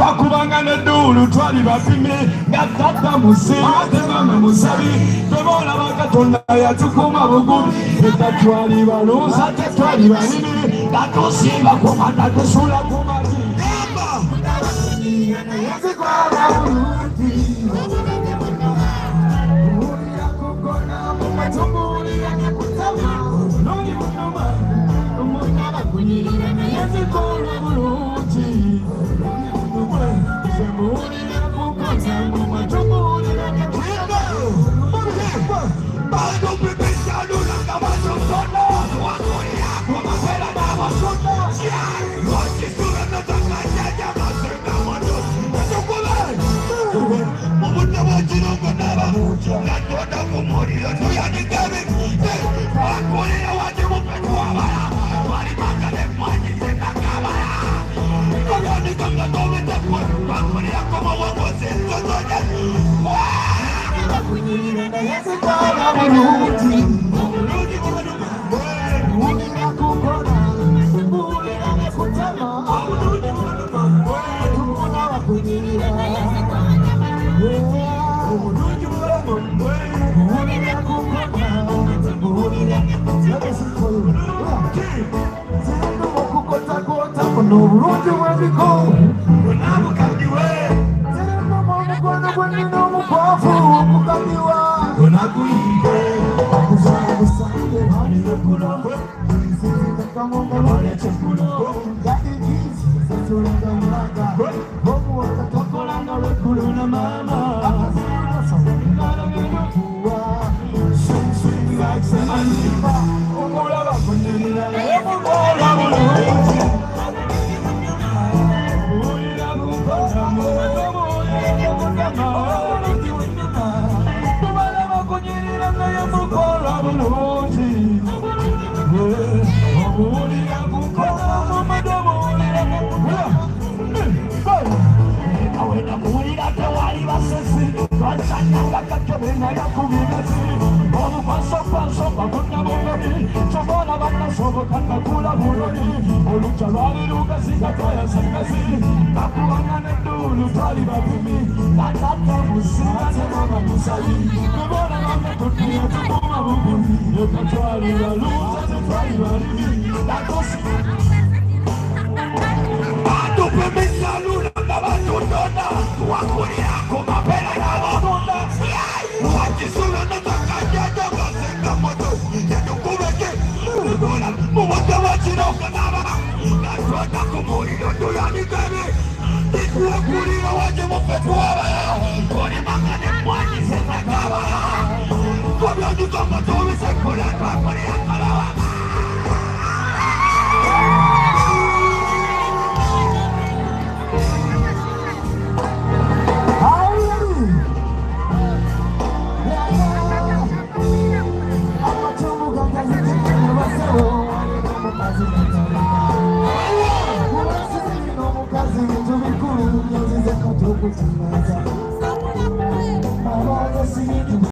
bakubanga n'edduulu twali bapime nga tata musinga te mama musabi tebolaba Katonda yatukuuma bugubi eka twali baluusa te twali balimi nga tusimba ku mata tusula ku mati yazikola bulungi owulira kukona mu matumbulira nakutama bulungi bunoma omwana bakunyirira naye zikola bulungi zemuwulira kukona mu matumbulira nakutama bantu bibishalula nga basosona wakulira ku mapera n'abasona wakisula natakanyanya masenga moto Mubunda wajirongo naba Natoda kumuriro tuyanigabe Wakulira waje mupetu wabara Walimanga lemwanyi sena kabara Kagani kanga tobita kwa Wakulira kama wangoze Zozoja Wakunyira na yase kala muruti Muruti kumanuma Mulira kukona Mulira kutama Muruti kumanuma Tukuna wakunyira na yase kala n'obulungi bw'ebiko onaamukandiwe zirina omukono gwenina omukwafu okukandiwa onaguyinde akusangusange alirekulo nsizikamongololekekulo yadigizi sesolenganyanga omuwaka tokolanga lwekuluna mama akasiinasoinalagenokuwa swingswingaksemanimba omulaba kunyirira naye mukola bulungi Omukazi bintu bikulu byenzize katukuzimaza